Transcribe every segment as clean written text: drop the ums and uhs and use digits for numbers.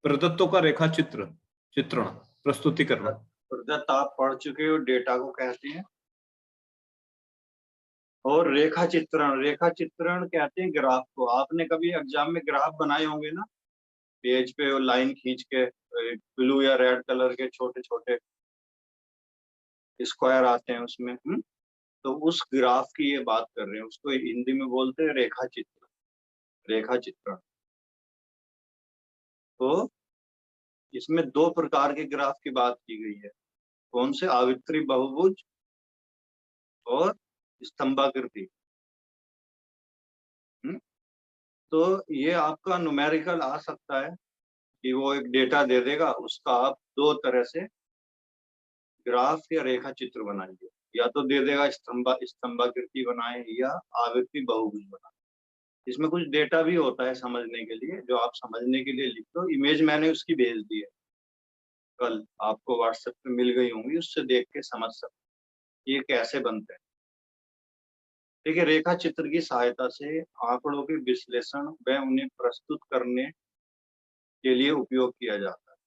प्रदत्तों का रेखा चित्रण प्रस्तुतिकरण। प्रदत्त आप पढ़ चुके हो, डेटा को कहते हैं। और रेखा चित्रण कहते हैं ग्राफ को। आपने कभी एग्जाम में ग्राफ बनाए होंगे ना, पेज पे वो लाइन खींच के ब्लू या रेड कलर के छोटे छोटे स्क्वायर आते हैं उसमें। तो उस ग्राफ की ये बात कर रहे हैं, उसको हिंदी में बोलते हैं रेखा चित्रण। तो इसमें दो प्रकार के ग्राफ की बात की गई है। कौन से? आवर्ती बहुभुज और स्तंभाकृति। तो ये आपका न्यूमेरिकल आ सकता है कि वो एक डेटा दे देगा, उसका आप दो तरह से ग्राफ या रेखा चित्र बनाइए। या तो दे देगा स्तंभाकृति बनाए या आवर्ती बहुभुज बनाए। इसमें कुछ डेटा भी होता है समझने के लिए, जो आप समझने के लिए लिख दो। इमेज मैंने उसकी भेज दी है, कल आपको व्हाट्सएप पे मिल गई होंगी, उससे देख के समझ सकते ये कैसे बनते हैं। देखिए, रेखा चित्र की सहायता से आंकड़ों के विश्लेषण व उन्हें प्रस्तुत करने के लिए उपयोग किया जाता है।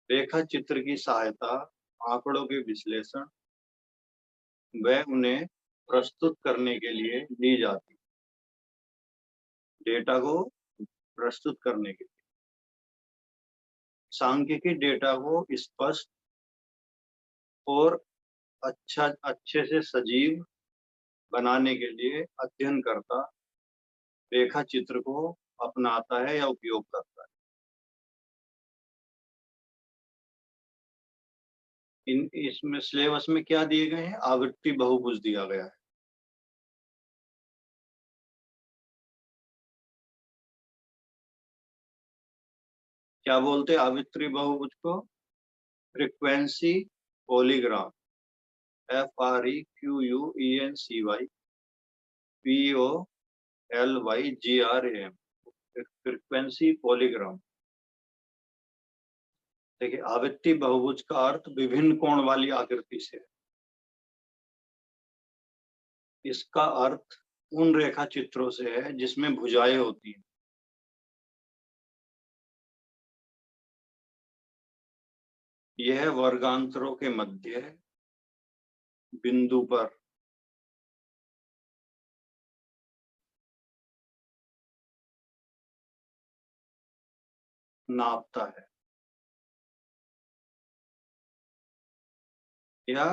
रेखा चित्र की सहायता आंकड़ों के विश्लेषण व उन्हें प्रस्तुत करने के लिए ली जाती है। डेटा को प्रस्तुत करने के लिए सांख्यिकी डेटा को स्पष्ट और अच्छे से सजीव बनाने के लिए अध्ययनकर्ता रेखा चित्र को अपनाता है या उपयोग करता है। इसमें सिलेबस में क्या दिए गए हैं? आवर्ती बहुभुज दिया गया है। क्या बोलते हैं आवर्ती बहुभुज को? फ्रीक्वेंसी पॉलीग्राम। FREQUENCY POLYGRAM। फ्रीक्वेंसी पॉलीग्राम। देखिए, आवर्ती बहुभुज का अर्थ विभिन्न कोण वाली आकृति से है। इसका अर्थ उन रेखा चित्रों से है जिसमें भुजाएं होती हैं। यह वर्गांतरों के मध्य बिंदु पर नापता है या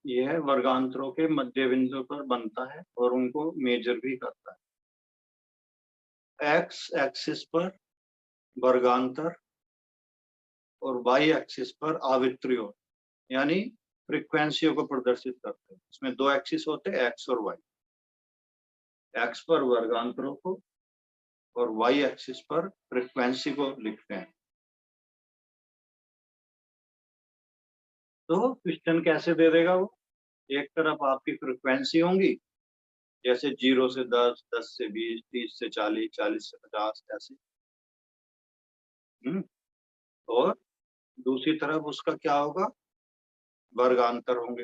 यह वर्गांतरों के मध्य बिंदु पर बनता है और उनको मेजर भी करता है। एक्स एक्सिस पर वर्गांतर और वाई एक्सिस पर आवृत्तियों यानी फ्रीक्वेंसियों को प्रदर्शित करते हैं। इसमें दो एक्सिस होते हैं, एक्स और वाई। एक्स पर वर्गांतरों को और वाई एक्सिस पर फ्रीक्वेंसी को लिखते हैं। तो क्वेश्चन कैसे दे देगा वो? एक तरफ आपकी फ्रीक्वेंसी होंगी, जैसे 0 से 10, 10 से 20, 30 से 40, 40 से 50 ऐसे। और दूसरी तरफ उसका क्या होगा? वर्गांतर होंगे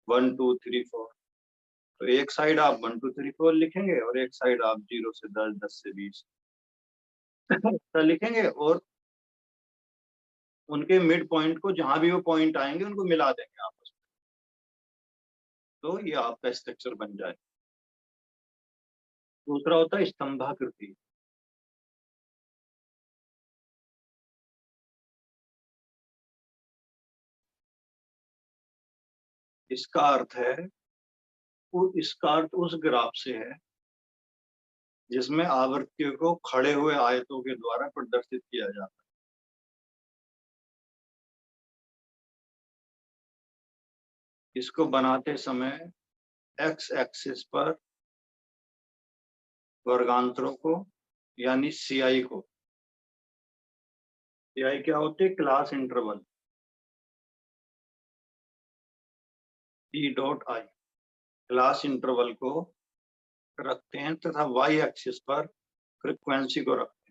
1 2 3 4। तो एक साइड आप 1 2 3 4 लिखेंगे और एक साइड आप 0 से 10, 10 से 20 लिखेंगे। और उनके मिड पॉइंट को, जहां भी वो पॉइंट आएंगे, उनको मिला देंगे आपस में। तो ये आपका स्ट्रक्चर बन जाए। दूसरा होता है स्तंभाकृति। इसका अर्थ है, इसका अर्थ उस ग्राफ से है जिसमें आवर्तियों को खड़े हुए आयतों के द्वारा प्रदर्शित किया जाता है। इसको बनाते समय एक्स एक्सिस पर वर्गांतरों को यानी सीआई को, सीआई क्या होते हैं? Class interval, T.I class interval को रखते हैं तथा वाई एक्सिस पर फ्रीक्वेंसी को रखते हैं।